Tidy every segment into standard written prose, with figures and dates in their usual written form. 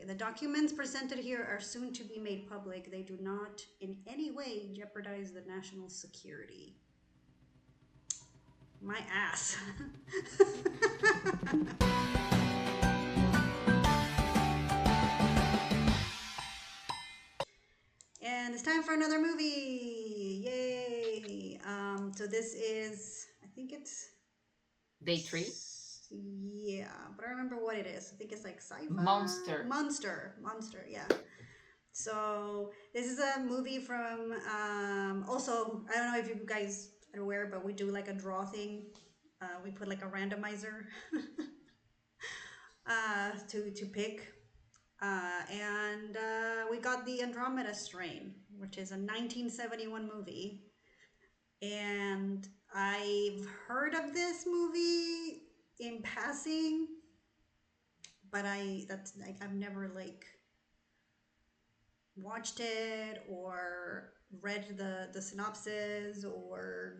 The documents presented here are soon to be made public. They do not in any way jeopardize the national security. My ass. And it's time for another movie. Yay. So this is, I think it's Day three? yeah, but I remember what it is. I think it's like sci-fi. Monster. Monster, yeah. So this is a movie from also, I don't know if you guys are aware, but we do like a draw thing. We put like a randomizer to pick. And we got the Andromeda Strain, which is a 1971 movie. And I've heard of this movie in passing, but that's like I've never like watched it or read the synopsis or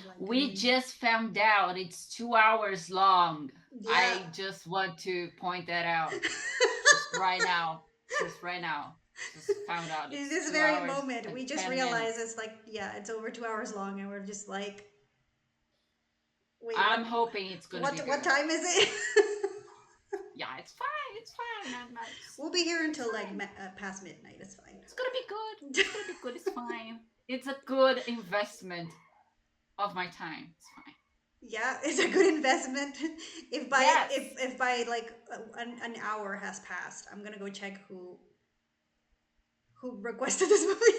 like We just found out it's 2 hours long. yeah. I just want to point that out. Just right now. Just right now. Just found out In it's this two very hours moment, and we just 10 realized minutes. it's like yeah, it's over 2 hours long, and we're just like, wait, I'm hoping it's gonna be what good. time is it? Yeah, it's fine. It's fine. We'll be here until like past midnight. It's fine. It's gonna be good. It's gonna be good. It's fine. It's a good investment of my time. It's fine. Yeah, it's a good investment. If by Yes. if by like an hour has passed, I'm gonna go check who requested this movie.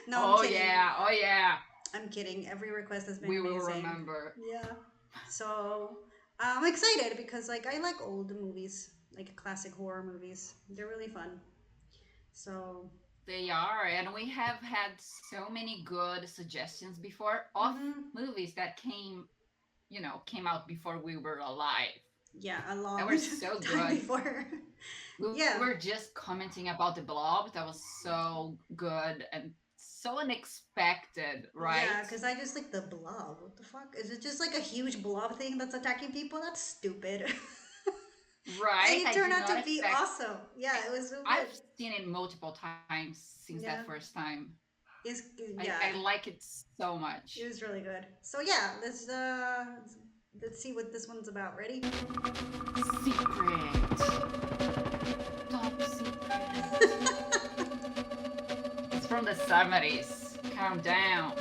No, I'm Oh kidding. yeah. Oh yeah. I'm kidding. Every request has been We will amazing. remember. Yeah. So I'm excited because like I like old movies, like classic horror movies. They're really fun. So They are, and we have had so many good suggestions before of mhm. movies that came out before we were alive. Yeah, a That long were so time good. before. We Yeah. were just commenting about the blob. That was so good and so unexpected, Yeah, right? because I just like the blob. What the fuck? Is it just like a huge blob thing that's attacking people? That's stupid. And Right? it I turned did out not to be expect. awesome. Yeah, it was so I've good. seen it multiple times since Yeah. that first time. It's I, yeah, I like it so it much. was really good. So yeah, let's see what this one's about. Ready? Secret. Top secret. It's from the 70s. Calm down.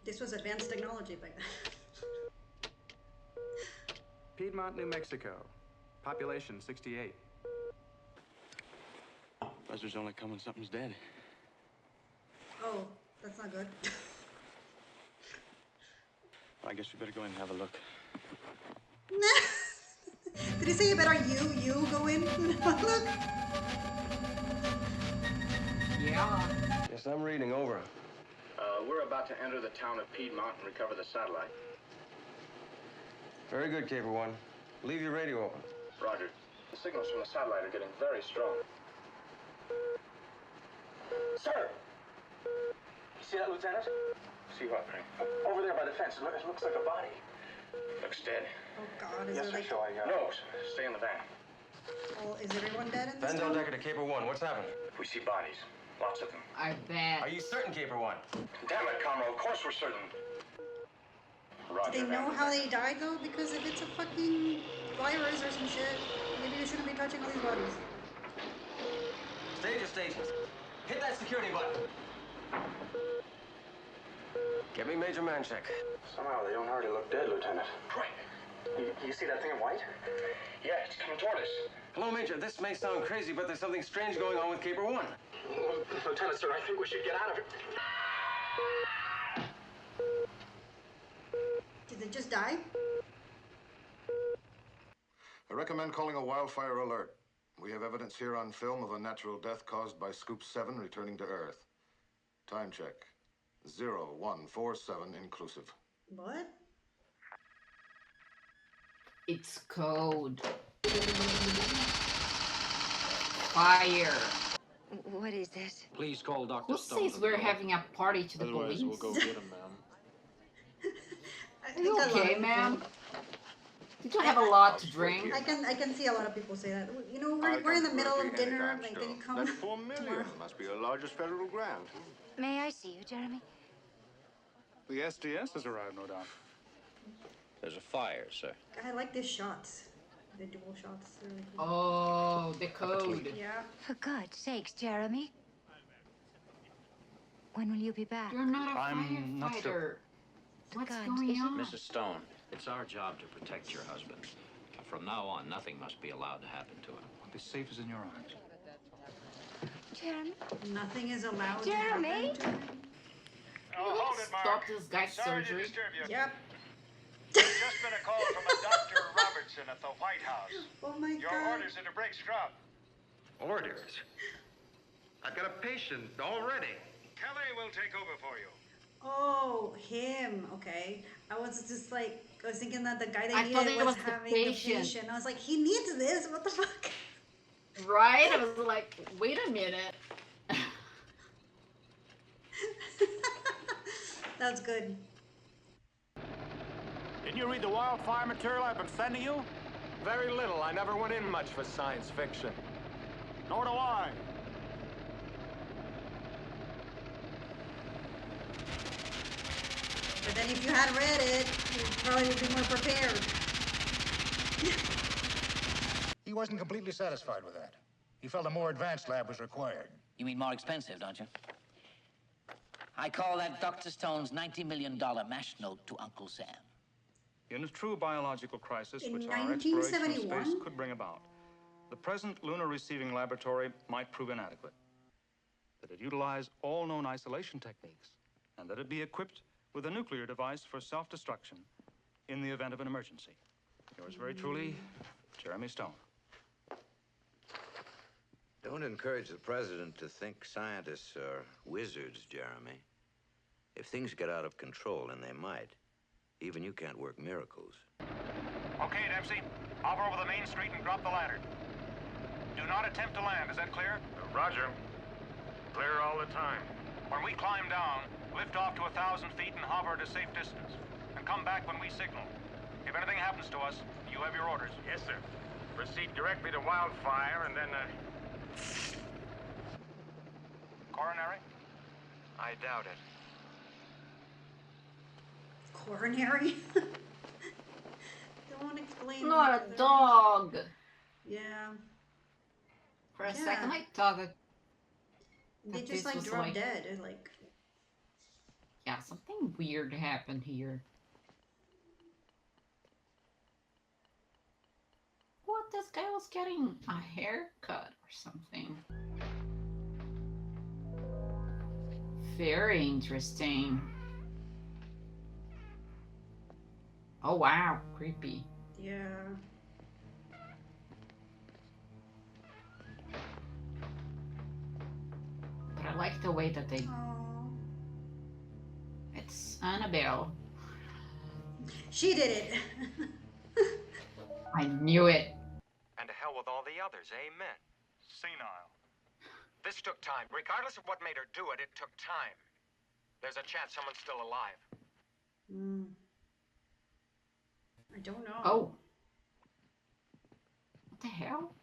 This was advanced technology back then. Piedmont, New Mexico. Population 68. Buzzers only come when something's dead. Oh, that's not good. Well, I guess we better go in and have a look. Did he say you better you go in? Look. Yeah. Yes, I'm reading. Over. We're about to enter the town of Piedmont and recover the satellite. Very good, Caper One. Leave your radio open. Roger. The signals from the satellite are getting very strong. Sir! You see that, Lieutenant? See what, Frank? Over there by the fence. It looks like a body. Looks dead. Oh God, is Yes, it sir. like? Shall I, No, stay in the van. Oh, is everyone dead in this Van town? Decker to Caper One. What's happened? We see bodies. Lots of them. I bet. Are you certain, Caper One? Damn it, Conroe. Of course we're certain. Roger. Do they know how they died though? Because if it's a fucking virus or some shit, maybe you shouldn't be touching all these bodies. Stage your stations. Hit that security button. Get me Major Mancheck. Somehow they don't hardly look dead, Lieutenant. Right. You see that thing in white? Yeah, it's coming toward us. Hello, Major. This may sound crazy, but there's something strange going on with Caper One. Lieutenant, sir, I think we should get out of here. Did they just die? I recommend calling a wildfire alert. We have evidence here on film of a natural death caused by Scoop 7 returning to Earth. Time check. 0147 inclusive. What? It's code. Fire. What is this? Please call Dr. Who Stone. says we're having a party to the Otherwise, police? we'll go get him, ma'am. I Are you think a lot okay, of ma'am? people. Did you have a lot to drink? I can see a lot of people say that. You know, I'll we're in come the for middle a of drink dinner. anytime, Like, Stone. can you come That's 4 tomorrow? million. Must be the largest federal grant. May I see you, Jeremy? The SDS has arrived, no doubt. There's a fire, sir. I like these shots. The dual shots. They're really cool. Oh, the code. Yeah. For God's sakes, Jeremy. When will you be back? You're not a I'm not firefighter. sure. What's God, going is it- on? Mrs. Stone, it's our job to protect your husband. From now on, nothing must be allowed to happen to him. I'll be safe as in your arms. Jeremy? Nothing is allowed Jeremy? to happen to him. Oh, hold it, Mark. Stop this guy's Sorry surgery. to disturb you. Yep. There's just been a call from a Dr. Robertson at the White House. Oh my Your God. orders are to break scrub. Orders? I've got a patient already. Kelly will take over for you. Oh, him. Okay. I was just like, I was thinking that the guy they I thought needed it was was the having the patient. patient. I was like, he needs this. What the fuck? Right? I was like, wait a minute. That's good. Didn't you read the wildfire material I've been sending you? Very little. I never went in much for science fiction. Nor do I. But then if you had read it, you probably would be more prepared. He wasn't completely satisfied with that. He felt a more advanced lab was required. You mean more expensive, don't you? I call that Dr. Stone's $90 million mash note to Uncle Sam. In a true biological crisis, In which our exploration of 1971? space could bring about, the present lunar receiving laboratory might prove inadequate. That it utilize all known isolation techniques, and that it be equipped with a nuclear device for self-destruction in the event of an emergency. Yours very truly, Jeremy Stone. Don't encourage the president to think scientists are wizards, Jeremy. If things get out of control, and they might, even you can't work miracles. Okay, Dempsey. Hover over the main street and drop the ladder. Do not attempt to land. Is that clear? Roger. Clear all the time. When we climb down, lift off to 1,000 feet and hover at a safe distance. And come back when we signal. If anything happens to us, you have your orders. Yes, sir. Proceed directly to Wildfire and then, Coronary? I doubt it. Coronary? Don't explain. Not what a the- dog. Yeah. For a Yeah. second, I thought that They that just this like was drop like- dead. And, like, yeah, something weird happened here. What? This guy was getting a haircut or something. Very interesting. Oh wow, creepy. yeah. But I like the way that they. Oh. It's Annabelle. She did it. I knew it. And to hell with all the others, amen. Senile. This took time. Regardless of what made her do it, it took time. There's a chance someone's still alive. I don't know. Oh. What the hell?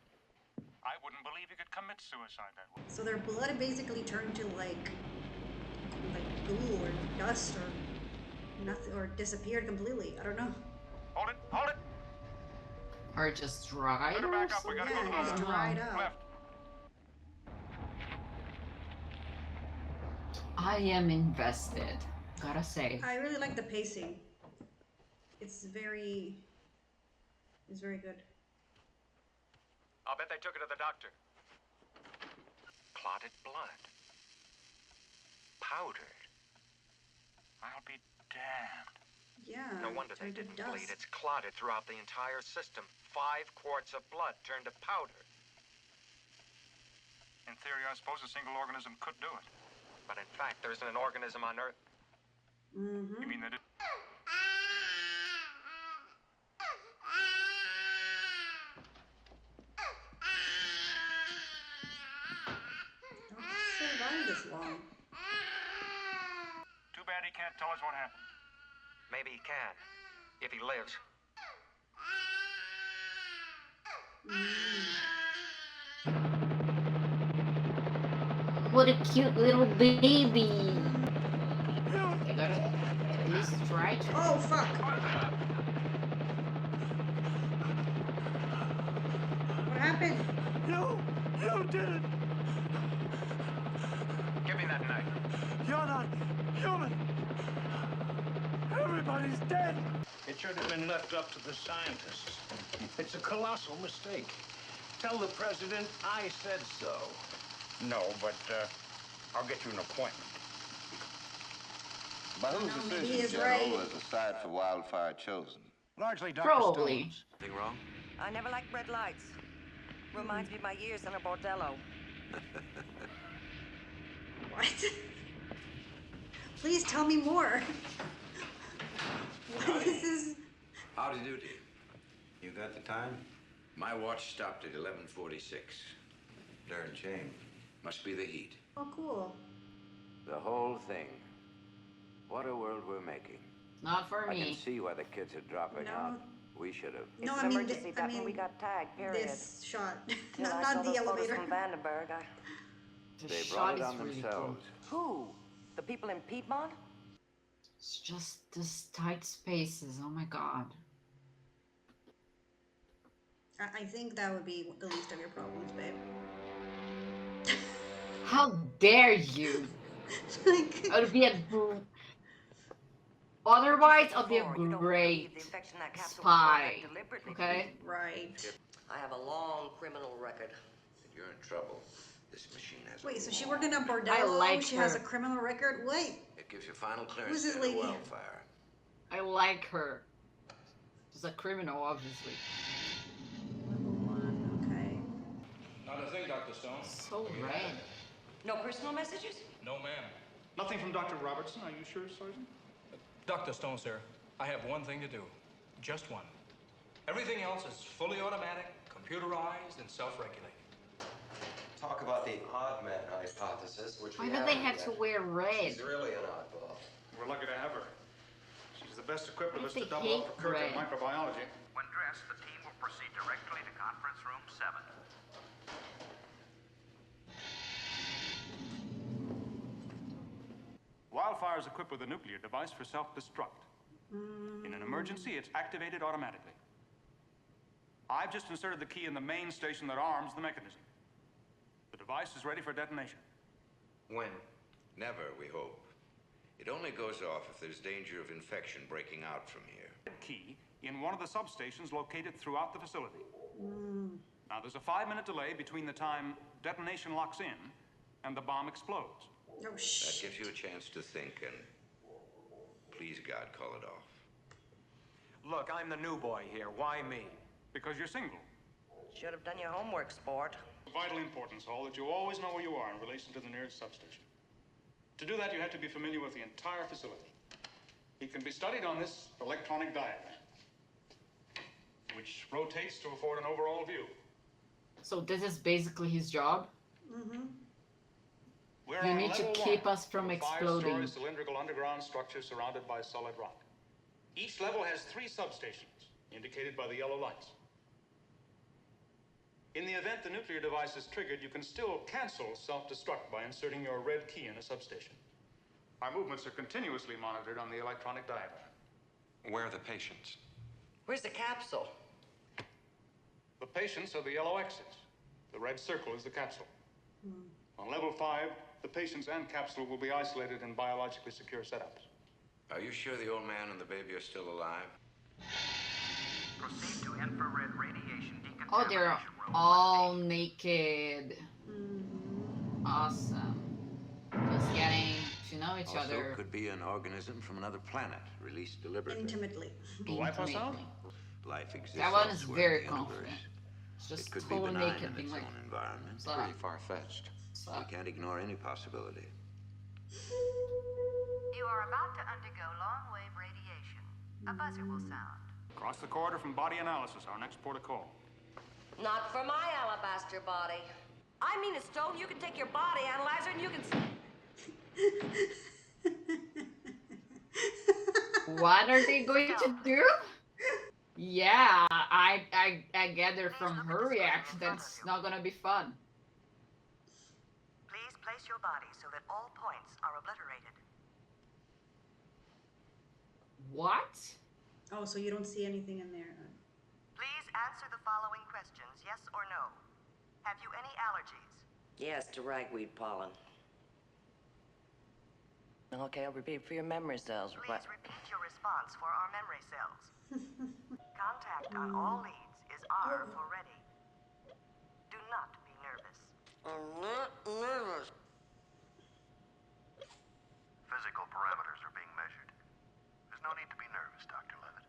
I wouldn't believe you could commit suicide that way. So their blood basically turned to like goo or dust or nothing, or disappeared completely. I don't know. Hold it, hold it! Or just dried Let her or back up, we gotta Yeah, go it to just the dried up. left. I am invested. Gotta say. I really like the pacing. It's very good. I'll bet they took her to the doctor. Clotted blood. Powdered. I'll be damned. Yeah. No wonder they turned to didn't dust. bleed. It's clotted throughout the entire system. 5 quarts of blood turned to powder. In theory, I suppose a single organism could do it. But in fact, there isn't an organism on Earth. Mm-hmm. You mean that it... he can't tell us what happened. Maybe he can, if he lives. What a cute little baby. I gotta at least try to. Oh, fuck. What happened? You did it! Give me that knife. You're not human! Everybody's dead! It should have been left up to the scientists. It's a colossal mistake. Tell the president I said so. No, but I'll get you an appointment. By whose No, maybe he decision, is General, right. was the site for Wildfire chosen? Largely Dr. Probably. Stone's. Anything wrong? I never liked red lights. Reminds me of my years in a bordello. What? Please tell me more. What is this? Howdy do to you. You got the time? My watch stopped at 11:46. Darn shame. Must be the heat. Oh, cool. The whole thing. What a world we're making. Not for I can me. see why the kids are dropping No. out. We should have. No, It's I an mean, emergency button. We got tagged, period. This shot. Till I not saw the those photos elevator. from Vandenberg, The They shot brought it is on really themselves. Who? The people in Piedmont? It's just this tight spaces. Oh my god. I think that would be the least of your problems, babe. How dare you? Like, It would be a otherwise I'll be a You don't believe great the infection that capsule was spy. brought there deliberately, do Okay? right. I have a long criminal record. You're in trouble. This machine has. Wait, a so she long- worked in a I bordello? like She has a her. criminal record? Wait. It gives you final clearance Who's this to enter lady? Wildfire. I like her. She's a criminal, obviously. Level 1, okay. Not a thing, Dr. Stone. So red. No personal messages? No, ma'am. Nothing from Dr. Robertson, are you sure, Sergeant? Dr. Stone, sir, I have one thing to do. Just one. Everything else is fully automatic, computerized, and self-regulating. Talk about the odd man hypothesis, which Why we do they haven't have to yet. wear red? She's really an oddball. We're lucky to have her. She's the best equipped of Why us do to they double up hate for Kirk in red? microbiology. When dressed, the team will proceed directly to conference room 7. Wildfire is equipped with a nuclear device for self-destruct. In an emergency, it's activated automatically. I've just inserted the key in the main station that arms the mechanism. The device is ready for detonation. When? Never, we hope. It only goes off if there's danger of infection breaking out from here. Key in one of the substations located throughout the facility. Now, there's a 5-minute delay between the time detonation locks in and the bomb explodes. Oh, That shit. gives you a chance to think and, please God, call it off. Look, I'm the new boy here. Why me? Because you're single. Should have done your homework, sport. Of vital importance, Hall, that you always know where you are in relation to the nearest substation. To do that, you have to be familiar with the entire facility. It can be studied on this electronic diagram, which rotates to afford an overall view. So this is basically his job? We're You on need to level keep 1 us from of a exploding. 5-story cylindrical underground structure surrounded by solid rock. Each level has 3 substations, indicated by the yellow lights. In the event the nuclear device is triggered, you can still cancel self-destruct by inserting your red key in a substation. Our movements are continuously monitored on the electronic diagram. Where are the patients? Where's the capsule? The patients are the yellow X's. The red circle is the capsule. On level 5, the patients and capsule will be isolated in biologically secure setups. Are you sure the old man and the baby are still alive? Proceed to infrared radiation decontamination Oh, they're room. all naked. Awesome. Just getting to know each Also, other could be an organism from another planet, released deliberately. Intimately. intimately. Life exists That one is elsewhere very in the universe. confident. It's just It could be totally benign naked, in being its like, own environment. "Sup?" Pretty far-fetched. Sup? We can't ignore any possibility. You are about to undergo long-wave radiation. A buzzer will sound. Across the corridor from body analysis, our next port of call. Not for my alabaster body. I mean, Stone, you can take your body analyzer and you can... What are they going to do? Yeah, I gather from her reaction that it's not gonna be fun. Please place your body so that all points are obliterated. What? Oh, so you don't see anything in there. Please answer the following questions, yes or no. Have you any allergies? Yes, to ragweed pollen. Okay, I'll repeat for your memory cells. Please repeat your response for our memory cells. Contact on all leads is R for ready. Do not be nervous. I'm not nervous. Physical parameters are being measured. There's no need to be nervous, Dr. Levitt.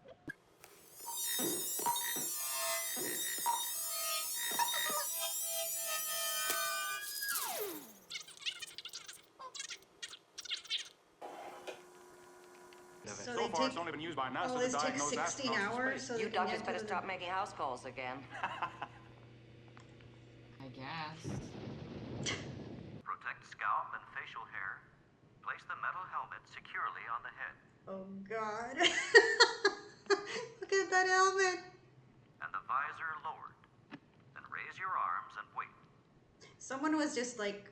So So far, it's only been used by NASA to this takes diagnose 16 astronauts in hours. space. So You they can doctors get better to stop making house calls again. I guess. Protect scalp and facial hair. Place the metal helmet securely on the head. Oh God! Look at that helmet. And the visor lowered. Then raise your arms and wait. Someone was just like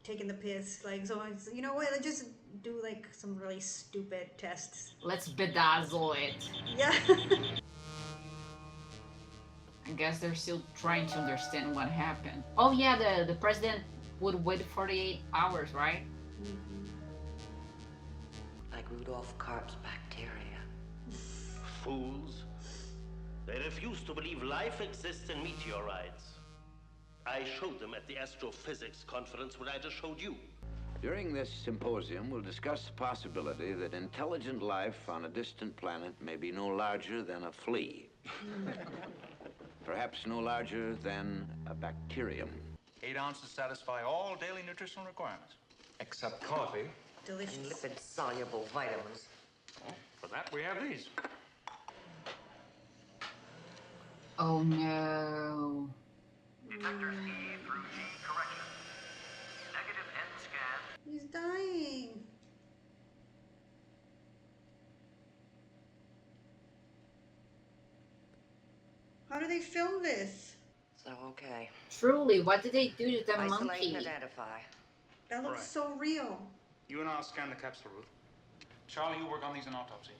taking the piss. Like someone's, you know what? Let's just do like some really stupid tests. Let's bedazzle it. Yeah. I guess they're still trying to understand what happened. Oh yeah, the president would wait 48 hours, right? Like Rudolph Karp's bacteria. Fools. They refuse to believe life exists in meteorites. I showed them at the astrophysics conference what I just showed you. During this symposium, we'll discuss the possibility that intelligent life on a distant planet may be no larger than a flea. Perhaps no larger than a bacterium. 8 ounces satisfy all daily nutritional requirements. Except coffee. Delicious. And lipid-soluble vitamins. For that, we have these. Oh no. Detectors E through G correction. Negative end scan. He's dying. How do they film this? So, okay. Truly, what did they do to the Isolate monkey? and identify. That looks Right. so real. You and I'll scan the capsule, Ruth. Charlie, you work on these in autopsy.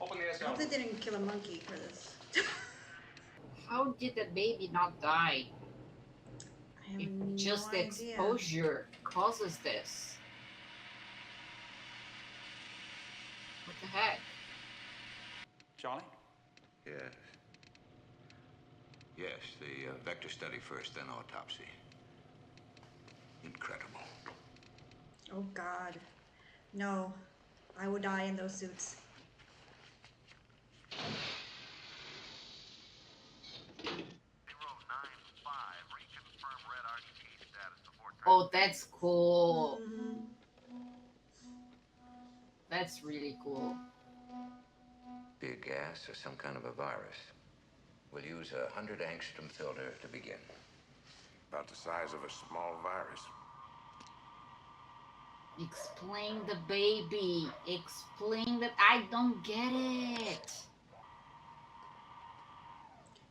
Open the I SL. hope they didn't kill a monkey for this. How did the baby not die? I have If no just the idea. exposure causes this. What the heck? Charlie? Yes. Yes, the vector study first, then autopsy. Incredible. Oh God. No. I would die in those suits. Oh, that's cool. That's really cool. Be a gas or some kind of a virus. We'll use a 100 angstrom filter to begin. About the size of a small virus. Explain the baby. Explain that. I don't get it.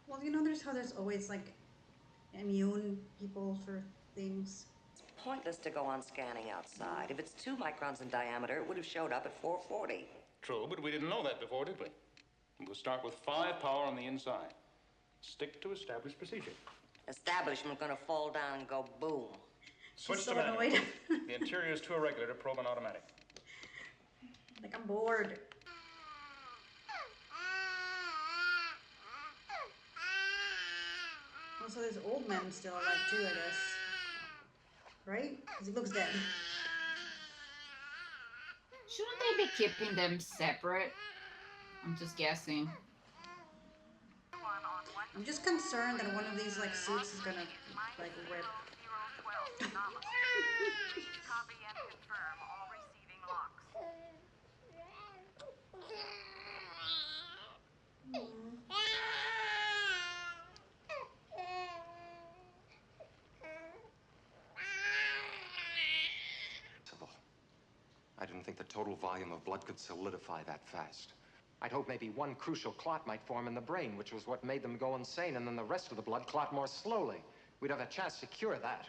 Well, you know, there's always like immune people for things. It's pointless to go on scanning outside. If it's 2 microns in diameter, it would have showed up at 440. True, but we didn't know that before, did we? We'll start with 5 power on the inside. Stick to established procedure. Establishment gonna fall down and go boom. Switch so to manual. annoyed. The interior is too irregular to probe an automatic. Like, I'm bored. Also, there's old men still alive too, I guess. Right? Because he looks dead. Shouldn't they be keeping them separate? I'm just guessing. I'm just concerned that one of these like suits is gonna like rip. Copy and confirm all receiving locks. I didn't think the total volume of blood could solidify that fast. I'd hoped maybe one crucial clot might form in the brain, which was what made them go insane, and then the rest of the blood clot more slowly. We'd have a chance to cure that.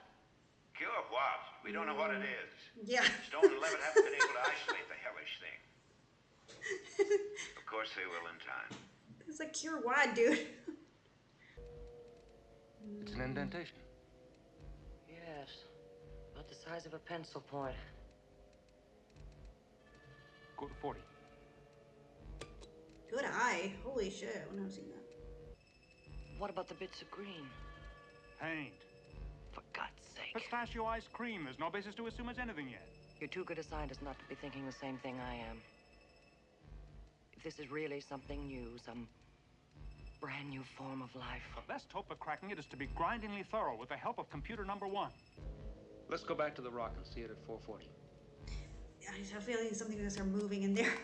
Cure what? We don't know what it is. Yeah. Stone and Levitt haven't been able to isolate the hellish thing. Of course they will in time. It's a cure what, dude? It's an indentation. Yes. About the size of a pencil point. Go to 40. Good eye. Holy shit, I've never seen that. What about the bits of green? Paint. For God's sake. Pistachio ice cream. There's no basis to assume it's anything yet. You're too good a scientist not to be thinking the same thing I am. If this is really something new, some brand new form of life. The best hope of cracking it is to be grindingly thorough with the help of computer number 1. Let's go back to the rock and see it at 440. Yeah, I have a feeling something's gonna start moving in there.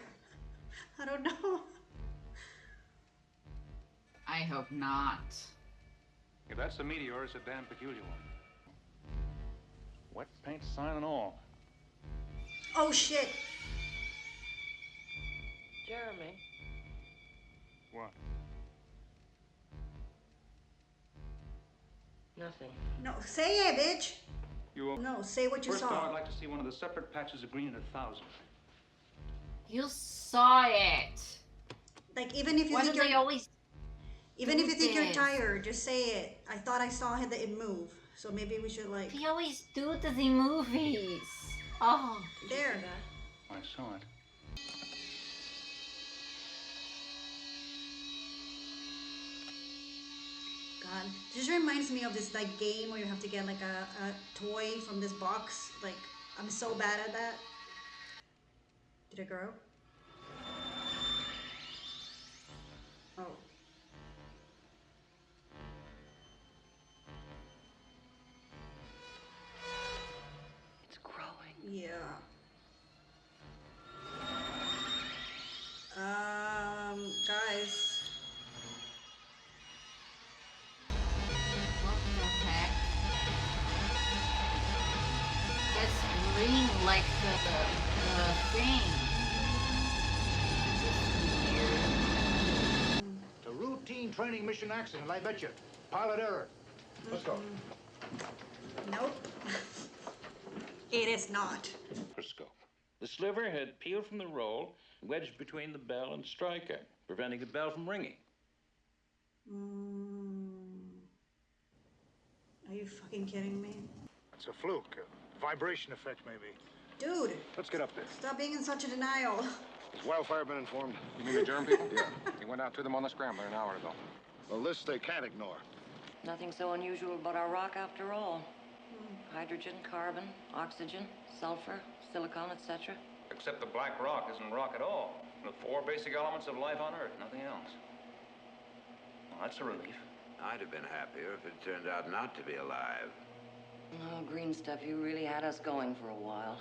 I don't know. I hope not. If that's a meteor, it's a damn peculiar one. Wet paint sign and all. Oh shit. Jeremy. What? Nothing. No, say it, bitch. No, say what you First saw. off, I'd like to see one of the separate patches of green in 1,000. You saw it. Like even if you Why think do they always even do if you think you're this? tired, just say it. I thought I saw it move, so maybe we should like. They always do this in movies. Oh. There. I saw it. God, this just reminds me of this like game where you have to get like a toy from this box. Like I'm so bad at that. Did it grow? Oh. It's growing. Yeah. Guys. What the heck? It's green like the thing. It's a routine training mission accident, I bet you. Pilot error. Let's go. Nope. It is not. Microscope. The sliver had peeled from the roll, wedged between the bell and striker, preventing the bell from ringing. Are you fucking kidding me? It's a fluke. A vibration effect, maybe. Dude, Let's get up there. stop being in such a denial. Has Wildfire been informed? You mean the germ people? Yeah. He went out to them on the scrambler an hour ago. Well, this they can't ignore. Nothing so unusual about our rock after all. Hydrogen, carbon, oxygen, sulfur, silicon, etc. Except the black rock isn't rock at all. The 4 basic elements of life on Earth, nothing else. Well, that's a relief. I'd have been happier if it turned out not to be alive. Oh, green stuff, you really had us going for a while.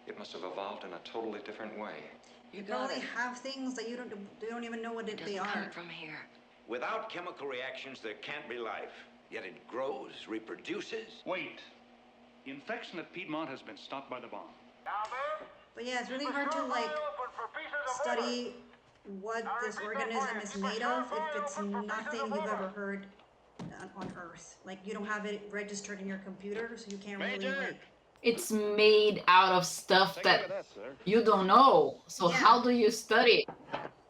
It must have evolved in a totally different way. You probably have things that you don't even know what they are. Coming from here. Without chemical reactions, there can't be life. Yet it grows, reproduces. Wait. The infection at Piedmont has been stopped by the bomb. But yeah, it's really hard to like study what this organism is made of if it's nothing you've ever heard on Earth. Like you don't have it registered in your computer, so you can't really like. It's made out of stuff that you don't know. So how do you study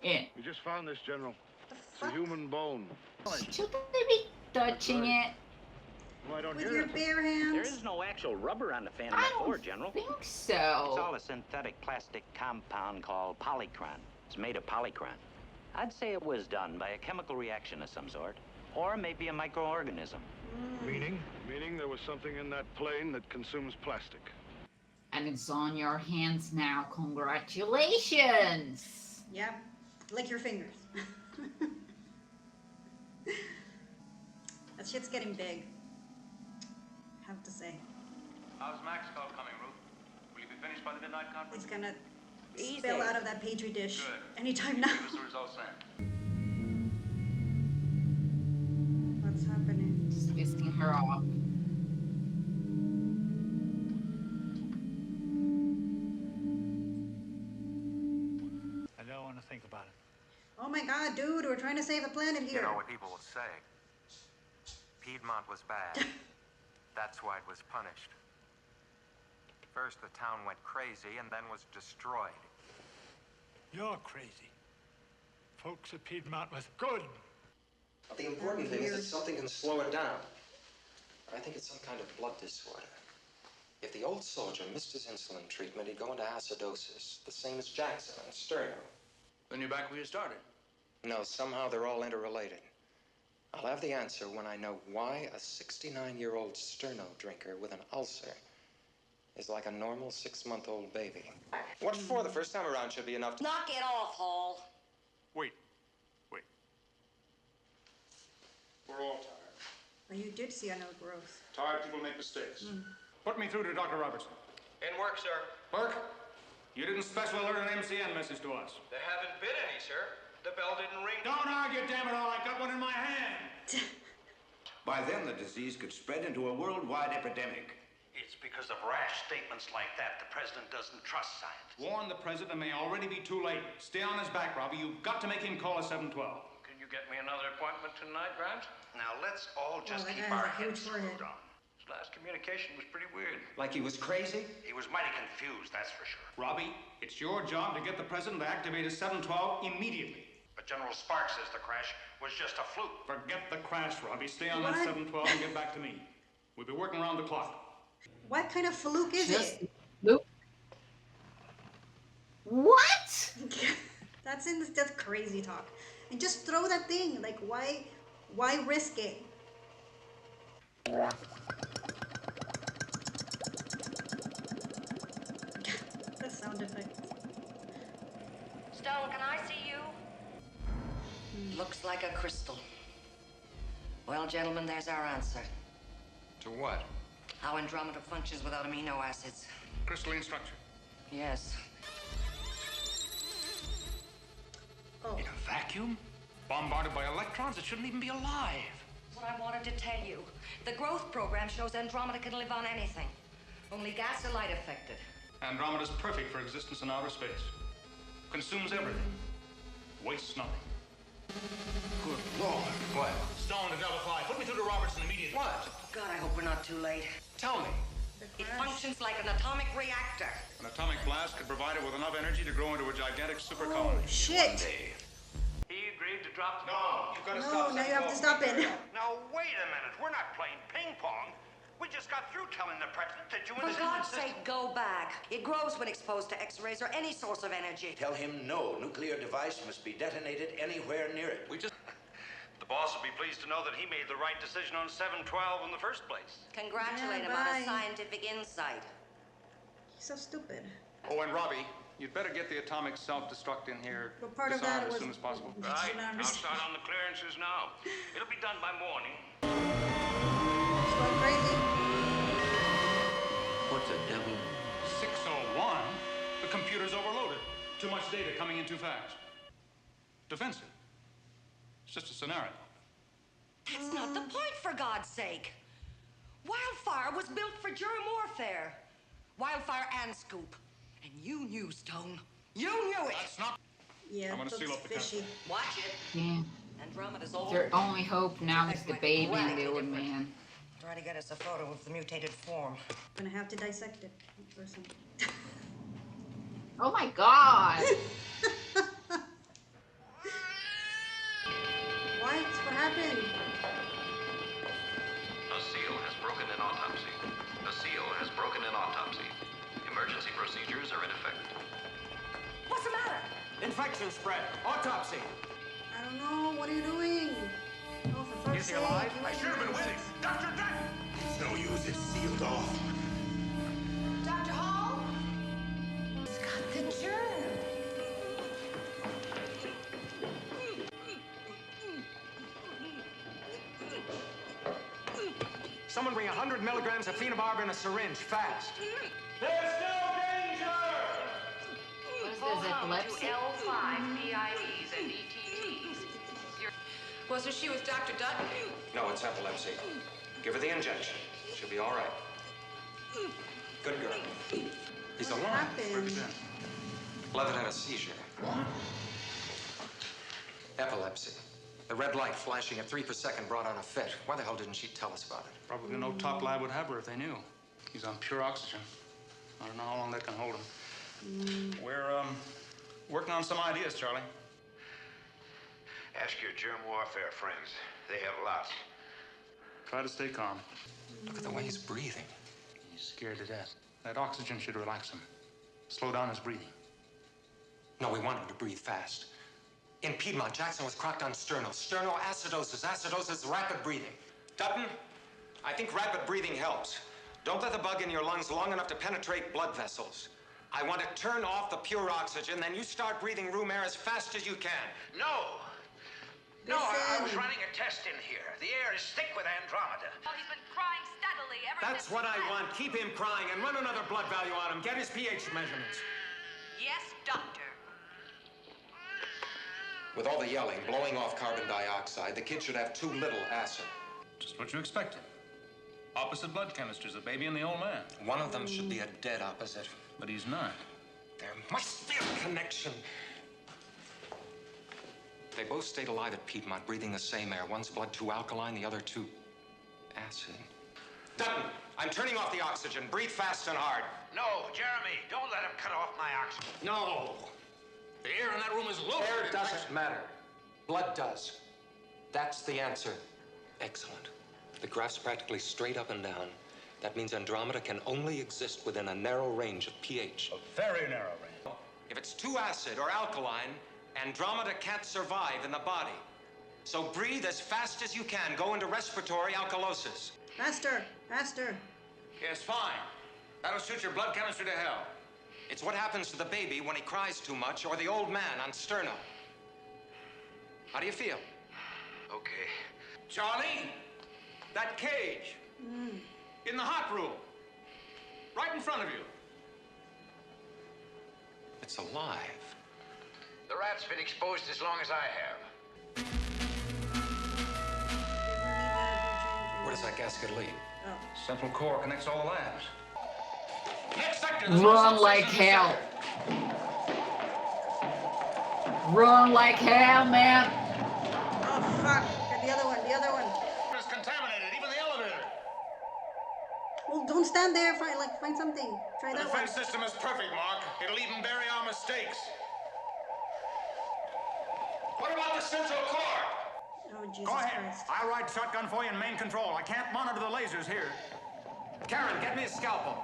it? We just found this, General. It's a human bone. Should they be touching it? Well, I don't With hear your it. bare hands? There is no actual rubber on the Phantom I don't F4, General. think It's so. all a synthetic plastic compound called polycron. It's made of polycron. I'd say it was done by a chemical reaction of some sort, or maybe a microorganism. Meaning? Meaning there was something in that plane that consumes plastic. And it's on your hands now. Congratulations! Yeah, lick your fingers. That shit's getting big. I have to say. How's Maxwell coming, Ruth? Will you be finished by the midnight conference? It's gonna spill out of that petri dish anytime now. Give us the results then. What's happening? Just listing her off. my god, dude, we're trying to save the planet You here. know what people will say. Piedmont was bad. That's why it was punished. First, the town went crazy and then was destroyed. You're crazy. Folks at Piedmont was good. But the important thing is that something can slow it down. I think it's some kind of blood disorder. If the old soldier missed his insulin treatment, he'd go into acidosis, the same as Jackson and Sterno. Then you're back where you started. No, somehow they're all interrelated. I'll have the answer when I know why a 69-year-old Sterno drinker with an ulcer is like a normal 6-month-old baby. What for? The first time around should be enough to... Knock it off, Hall. Wait. We're all tired. Well, you did see a no growth. Tired people make mistakes. Put me through to Dr. Robertson. In work, sir. Burke, you didn't special alert an MCN message to us. There haven't been any, sir. The bell didn't ring. Don't argue, damn it all. I got one in my hand. By then, the disease could spread into a worldwide epidemic. It's because of rash statements like that the president doesn't trust science. Warn the president may already be too late. Stay on his back, Robbie. You've got to make him call a 712. Can you get me another appointment tonight, Grant? Now, let's all just that keep guy has our a huge heads forehead. screwed on. His last communication was pretty weird. Like he was crazy? He was mighty confused, that's for sure. Robbie, it's your job to get the president to activate his 712 immediately. But General Sparks says the crash was just a fluke. Forget the crash, Robbie. Stay on What? that 712 and get back to me. We'll be working around the clock. What kind of fluke is it? Nope. What? That's crazy talk. And just throw that thing. Like, why risk it? The sound effect. Stone, can I see you? Looks like a crystal. Well, gentlemen, there's our answer. To what? How Andromeda functions without amino acids. Crystalline structure. Yes. Oh. In a vacuum? Bombarded by electrons? It shouldn't even be alive. What I wanted to tell you. The growth program shows Andromeda can live on anything. Only gas or light affected. Andromeda's perfect for existence in outer space. Consumes everything. Wastes nothing. Good Lord. What? Stone to Delta 5. Put me through to Robertson immediately. What? God, I hope we're not too late. Tell me. It functions like an atomic reactor. An atomic blast could provide it with enough energy to grow into a gigantic super Oh, colony. shit. He agreed to drop the No, you've got to No, now you have to stop it. Now, wait a minute. We're not playing ping pong. We just got through telling the president that you and For his God's assistant... sake, go back. It grows when exposed to X-rays or any source of energy. Tell him no nuclear device must be detonated anywhere near it. The boss will be pleased to know that he made the right decision on 712 in the first place. Congratulate Yeah, him on bye. his scientific insight. He's so stupid. Oh, and Robbie, you'd better get the atomic self-destruct in here. But part of disarmed that as was- soon as possible. Right. Did not I'll understand. start on the clearances now. It'll be done by morning. He's going crazy. What the devil? 601? The computer's overloaded. Too much data coming in too fast. Defensive. It's just a scenario. That's not the point, for God's sake. Wildfire was built for germ warfare. Wildfire and Scoop. And you knew, Stone. You knew it. That's not... Yeah, I'm gonna looks seal up the fishy. Watch it. Yeah. Andromeda's old. Their only hope now is the baby and the old man. Try to get us a photo of the mutated form. Gonna have to dissect it or something. Oh my god! What happened? A seal has broken in autopsy. A seal has broken in autopsy. Emergency procedures are in effect. What's the matter? Infection spread. Autopsy. I don't know. What are you doing? Oh, for fuck's Is he sake. alive? you I should have been with him. Dr. Dutton! It's no use, it's sealed off. Dr. Hall? It's got the germ. Someone bring 100 milligrams of phenobarb in a syringe, fast. There's no danger! What is this, epilepsy? L5 PIEs and ETTs. Well, so she was Dr. Dutton. No, it's epilepsy. Give her the injection. She'll be all right. Good girl. He's What alive. happened? Levitt had a seizure. Epilepsy. The red light flashing at 3 per second brought on a fit. Why the hell didn't she tell us about it? Probably no top lab would have her if they knew. He's on pure oxygen. I don't know how long that can hold him. We're working on some ideas, Charlie. Ask your germ warfare friends. They have lots. Try to stay calm. Look at the way he's breathing. He's scared to death. That oxygen should relax him. Slow down his breathing. No, we want him to breathe fast. In Piedmont, Jackson was cracked on sterno. Sternoacidosis. Acidosis, rapid breathing. Dutton, I think rapid breathing helps. Don't let the bug in your lungs long enough to penetrate blood vessels. I want to turn off the pure oxygen, then you start breathing room air as fast as you can. No! No, I was running a test in here. The air is thick with Andromeda. Well, he's been crying steadily ever That's since what I he left. want. Keep him crying and run another blood value on him. Get his pH measurements. Yes, doctor. With all the yelling, blowing off carbon dioxide, the kid should have too little acid. Just what you expected. Opposite blood chemistries, the baby and the old man. One of them should be a dead opposite. But he's not. There must be a connection. They both stayed alive at Piedmont, breathing the same air. One's blood too alkaline, the other too acid. Dutton, I'm turning off the oxygen. Breathe fast and hard. No, Jeremy, don't let him cut off my oxygen. No. The air in that room is loaded. Air doesn't matter. Blood does. That's the answer. Excellent. The graph's practically straight up and down. That means Andromeda can only exist within a narrow range of pH. A very narrow range. If it's too acid or alkaline, Andromeda can't survive in the body. So breathe as fast as you can. Go into respiratory alkalosis. Faster, faster. Yes, fine. That'll suit your blood chemistry to hell. It's what happens to the baby when he cries too much, or the old man on sterno. How do you feel? Okay. Charlie, that cage in the hot room, right in front of you. It's alive. The rat's been exposed as long as I have. Where does that gasket lead? Central core connects all the labs. Next sector. Run like hell. Run like hell, man. Oh, fuck. Get the other one, the other one. It's contaminated, even the elevator. Well, don't stand there. Find something. Try The that one. defense system is perfect, Mark. It'll even bury our mistakes. What about the central core? Oh, Jesus Go ahead. Christ. I'll ride shotgun for you in main control. I can't monitor the lasers here. Karen, get me a scalpel.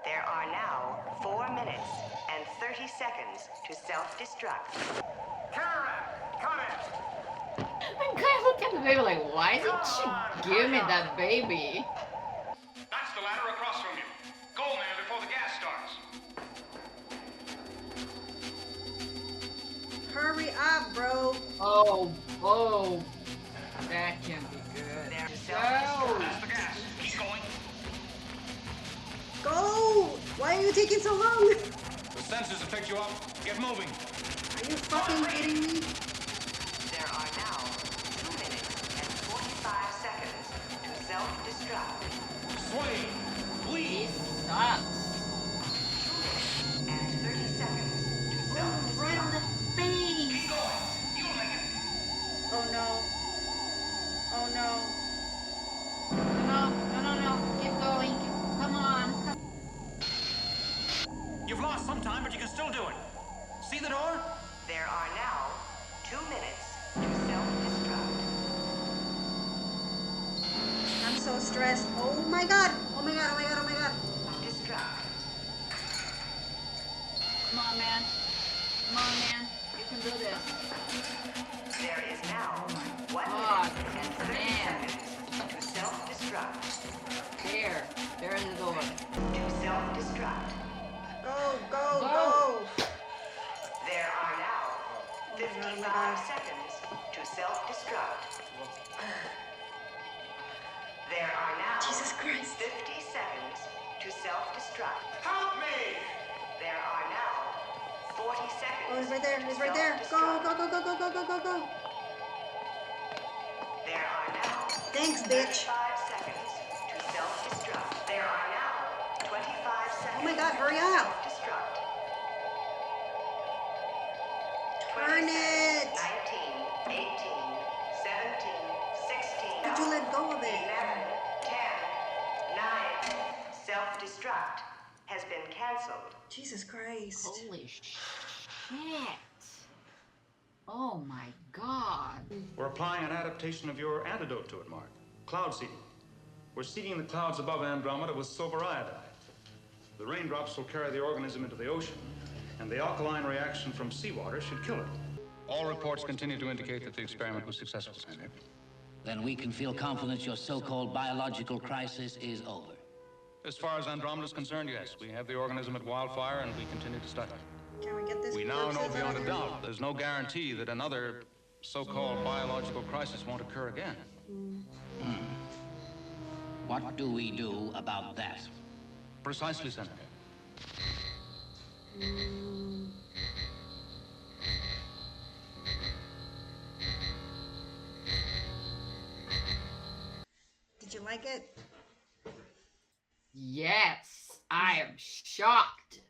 There are now 4 minutes and 30 seconds to self-destruct. Karen, cut it. The guy looked at the baby like, why did she give me that baby? That's the ladder across from you. Go, man, before the gas starts. Hurry up, bro. Oh. That can be good. Go. That's the gas. Keep going. Go! Why are you taking so long? The sensors have picked you up. Get moving. Are you fucking kidding me? There are now 2 minutes and 45 seconds to self-destruct. Sway. He Please. sucks. 2 minutes and 30 seconds to self-destruct. Right on the face. Keep going. You'll make it. Oh no. Oh no. No. Keep going. Come on. You've lost some time, but you can still do it. See the door? There are now 2 minutes to self-destruct. I'm so stressed. Oh my god. Oh my god. Oh my god. Oh my god. Destruct. Come on, man. You can do this. There is now 1 Oh, minute and 30 seconds to self-destruct. There's the door. To self-destruct. Go. There are now 55 seconds to self-destruct. There are now Jesus Christ. 50 seconds to self-destruct. Help me! There are now 40 seconds. Oh, it's right there. to It's right there. Go. self-destruct. There are now Thanks, bitch. 35 seconds to self-destruct. There are now 25 seconds. Oh my god, hurry up. To self-destruct. Turn 20 it. seconds. 19, did you let go of it? 11, 10, 9. Self-destruct has been canceled. Jesus Christ. Holy shit. Oh my god. We're applying an adaptation of your antidote to it, Mark. Cloud seeding. We're seeding the clouds above Andromeda with silver iodide. The raindrops will carry the organism into the ocean, and the alkaline reaction from seawater should kill it. All reports continue to indicate that the experiment was successful, Senator. Then we can feel confident your so-called biological crisis is over. As far as Andromeda is concerned, yes. We have the organism at Wildfire, and we continue to study it. Can we get this? We now know corpses out beyond of a here? doubt there's no guarantee that another so-called biological crisis won't occur again. What do we do about that? Precisely, Senator. Did you like it? Yes, I am shocked.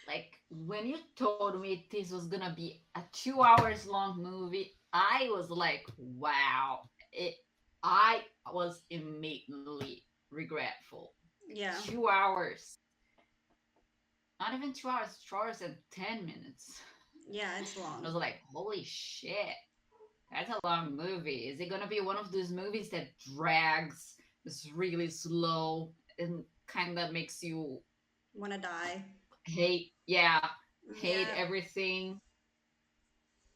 Like, when you told me this was gonna be a 2 hours long movie, I was like, wow. I was immediately regretful. Yeah. 2 hours. Not even 2 hours, 2 hours and 10 minutes. Yeah, it's long. I was like, holy shit. That's a long movie. Is it gonna be one of those movies that drags, is really slow, and kind of makes you Want to die? hate Yeah. everything?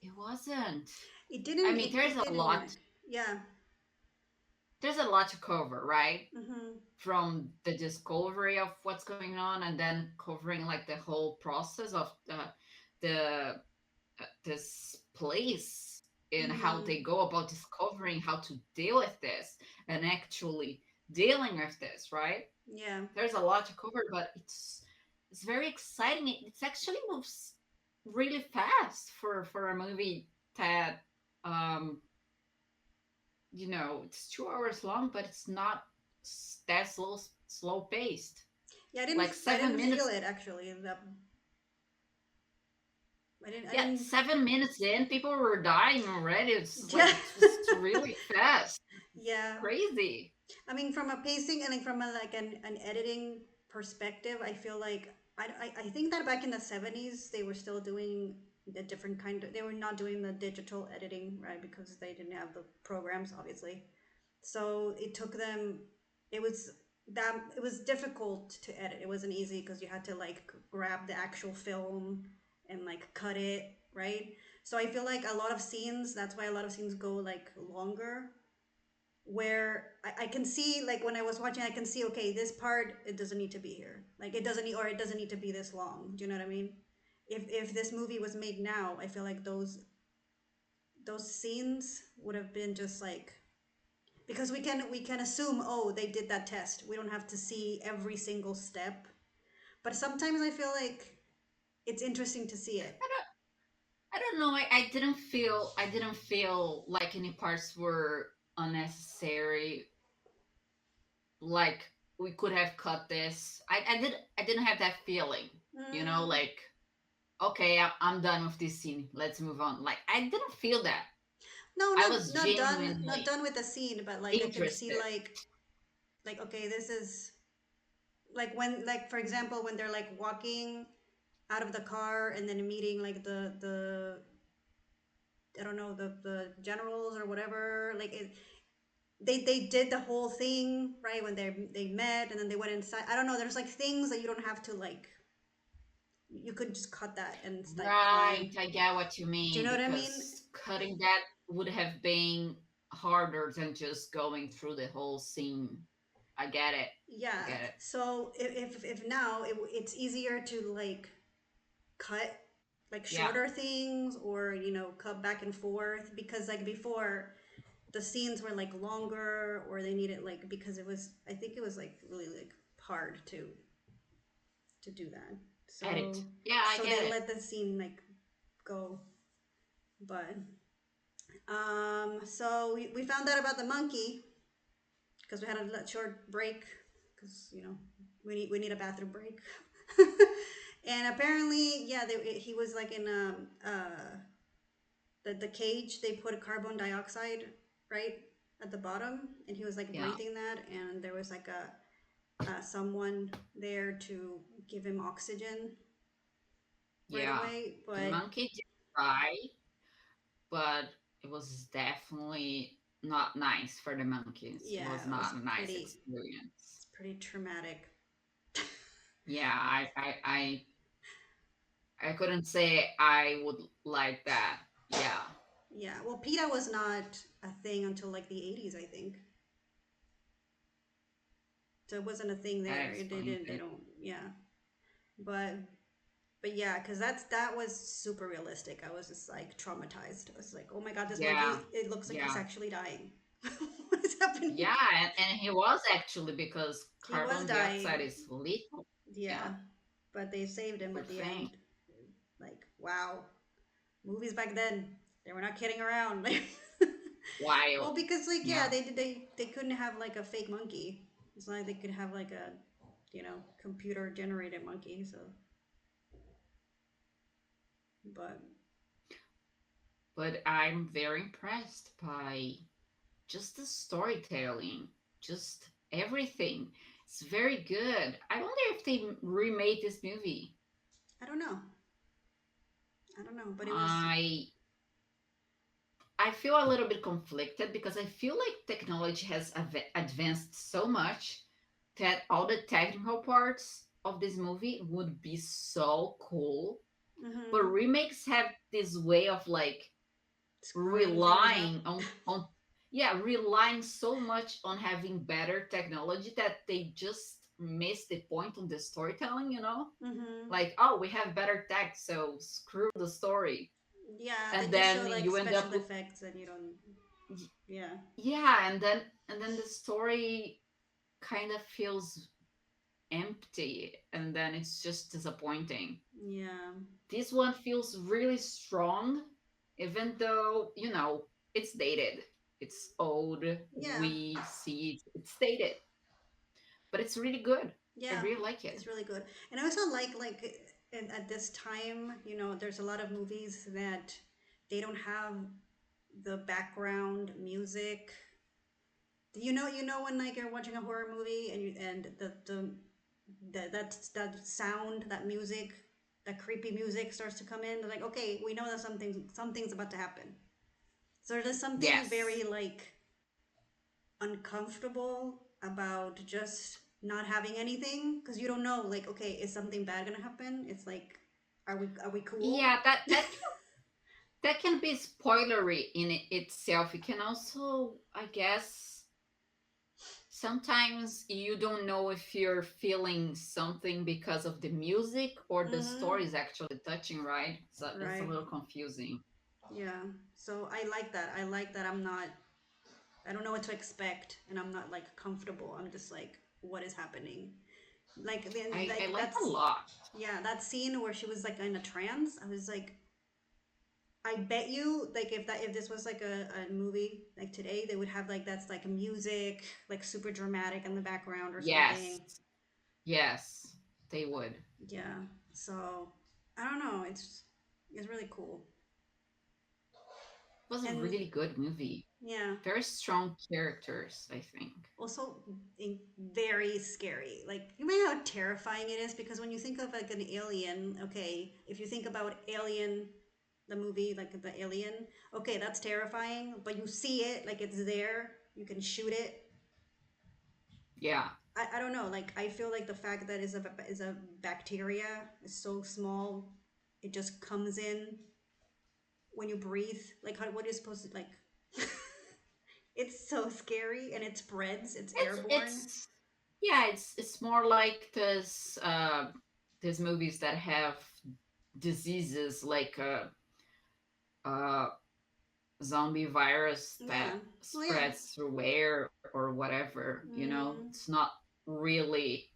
It wasn't. It didn't. I mean, there's a lot. Yeah. There's a lot to cover, right? Mm-hmm. From the discovery of what's going on, and then covering like the whole process of the this place, and how they go about discovering how to deal with this and actually dealing with this, right? Yeah. There's a lot to cover, but it's very exciting. It actually moves really fast for a movie that it's 2 hours long, but it's not that slow paced. Yeah, I didn't. Like 7 minutes. Feel it actually. I didn't. 7 minutes in, people were dying already. It's like, it's really fast. Yeah. Crazy. I mean, from a pacing and from an editing perspective, I feel like I think that back in the 70s they were still doing a different kind of. They were not doing the digital editing, right? Because they didn't have the programs, obviously. So it took them. It was difficult to edit. It wasn't easy because you had to like grab the actual film and like cut it, right? So I feel like a lot of scenes. That's why a lot of scenes go like longer, where I can see, like when I was watching, I can see, okay, this part, it doesn't need to be here, like it doesn't need to be this long. Do you know what I mean? If this movie was made now, I feel like those scenes would have been just like, because we can assume, oh, they did that test, we don't have to see every single step, but sometimes I feel like it's interesting to see it. I don't know. I didn't feel like any parts were unnecessary. Like we could have cut this. I didn't have that feeling. Like, okay, I'm done with this scene. Let's move on. Like I didn't feel that. No, I was not done with the scene, but like I can see like okay, this is like when, like for example, when they're like walking out of the car and then meeting like the I don't know, the generals or whatever, like they did the whole thing right when they met and then they went inside. I don't know, there's like things that you don't have to like, you could just cut that and like, right. I get what you mean. Do you know what I mean? Cutting that would have been harder than just going through the whole scene. I get it. Yeah. I get it. So if now it's easier to like cut like shorter things, or cut back and forth, because like before the scenes were like longer, or they needed like, because I think it was like really like hard to do that. So edit. Yeah, I get they it. let the scene like go. But so we found out about the monkey because we had a short break, because we need a bathroom break. And apparently, yeah, he was like in the cage, they put carbon dioxide right at the bottom, and he was like Yeah. breathing that, and there was like a someone there to give him oxygen right Yeah. away. The But monkey did try, but it was definitely not nice for the monkeys. It yeah, was it was not a nice experience. pretty traumatic. Yeah, I couldn't say I would like that. Yeah. Yeah, well, PETA was not a thing until like the 80s, I think. So it wasn't a thing That there. They explains didn't. They it. don't. Yeah, but yeah, because that was super realistic. I was just like traumatized. I was like, oh my god, this Yeah. monkey. It looks like he's Yeah. actually dying. What is happening? Yeah, and he was actually because He was carbon dioxide dying. is lethal. Yeah. Yeah, but they saved him Poor at the thing. end. Like, wow, movies back then, they were not kidding around. Wild. Well, because like yeah, Yeah. they couldn't have like a fake monkey. It's not like they could have like a computer generated monkey. So, but But I'm very impressed by just the storytelling, just everything. It's very good. I wonder if they remade this movie. I don't know. I don't know, but it was. I I feel a little bit conflicted because I feel like technology has advanced so much that all the technical parts of this movie would be so cool. But Mhm. remakes have this way of like Screwing things up. relying on yeah, relying so much on having better technology that they just miss the point on the storytelling, you know? Mhm. Like, oh, we have better tech, so screw the story. Yeah, they And just show then like you end special up with effects, and you don't. Yeah. yeah, and then the story kind of feels empty, and then it's just disappointing. Yeah. This one feels really strong, even though, it's dated. It's old. Yeah. We see it's dated, but it's really good. I Yeah. really like it. It's really good, and I also like at this time, there's a lot of movies that they don't have the background music. You know when like you're watching a horror movie and that sound, that music, that creepy music starts to come in. They're like, okay, we know that something's about to happen. So there's something Yes. very like uncomfortable about just not having anything because you don't know, like, okay, is something bad gonna happen? It's like, are we cool? Yeah, that can be spoilery in itself. It can also, I guess, sometimes you don't know if you're feeling something because of the music or the Mm-hmm. story is actually touching, right? So it's a Right. little confusing. Yeah. So I like that. I like that I don't know what to expect, and I'm not like comfortable. I'm just like, what is happening? Like then I like like a that's lot. yeah, that scene where she was like in a trance. I was like, I bet you, like, if this was like a movie like today, they would have like that's like music, like super dramatic in the background or Yes. something. Yes, they would. Yeah. So I don't know. It's really cool. It was a And really good movie. yeah, Very strong characters, I think. also very scary. Like, you know how terrifying it is, because when you think of like an alien, okay, if you think about Alien, the movie, like the alien, okay, that's terrifying, but you see it, like it's there, you can shoot it. Yeah. I don't know, like I feel like the fact that is a bacteria is so small, it just comes in when you breathe. Like, what are you supposed to like? It's so scary, and it spreads. It's airborne. It's yeah, it's more like these movies that have diseases like uh zombie virus Yeah. that Well, yeah. spreads through air or whatever, Mm, it's not really,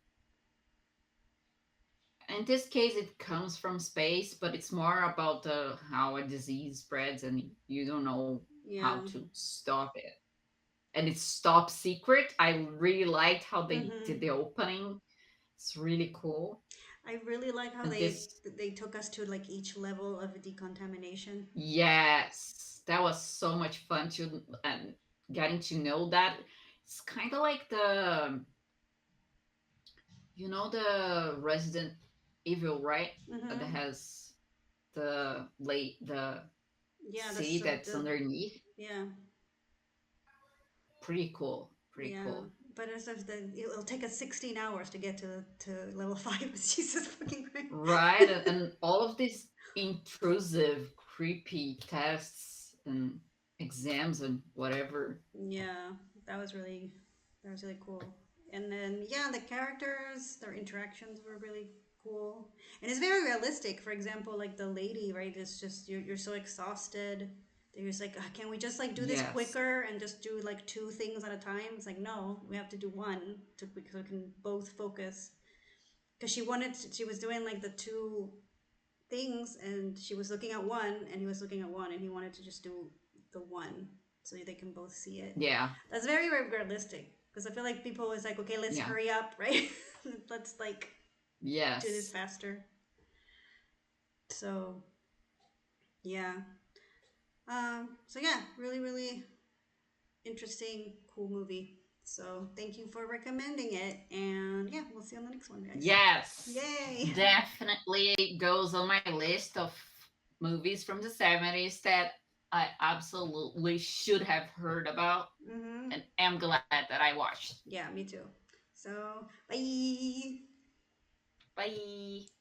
in this case it comes from space, but it's more about how a disease spreads and you don't know how yeah. to stop it, and it's top secret. I really liked how they did Mm-hmm. the opening. It's really cool. I really like how This, they took us to like each level of decontamination. yes, that was so much fun to getting to know that. It's kind of like the Resident Evil, right? That Mm-hmm. has the Yeah, city that's underneath. yeah. Pretty cool. Pretty Yeah, cool. but as if it'll take us 16 hours to get to level 5. Jesus fucking Christ. Right, and all of these intrusive, creepy tests and exams and whatever. Yeah, that was really cool. And then yeah, the characters, their interactions were really cool. And it's very realistic. For example, like the lady, right? It's just you're so exhausted. They're just like, can we just like do this Yes. quicker and just do like two things at a time? It's like no, we have to do one so we can both focus. Because she was doing like the two things and she was looking at one and he was looking at one and he wanted to just do the one so they can both see it. Yeah. That's very, very realistic because I feel like people always like, okay, let's Yeah. hurry up, right? Let's like do this Yes. faster. So yeah. So yeah, really, really interesting, cool movie. So thank you for recommending it, and yeah, we'll see you on the next one, guys. Yes. Yay! Definitely goes on my list of movies from the 70s that I absolutely should have heard about Mm-hmm. and am glad that I watched. Yeah, me too. So bye. Bye.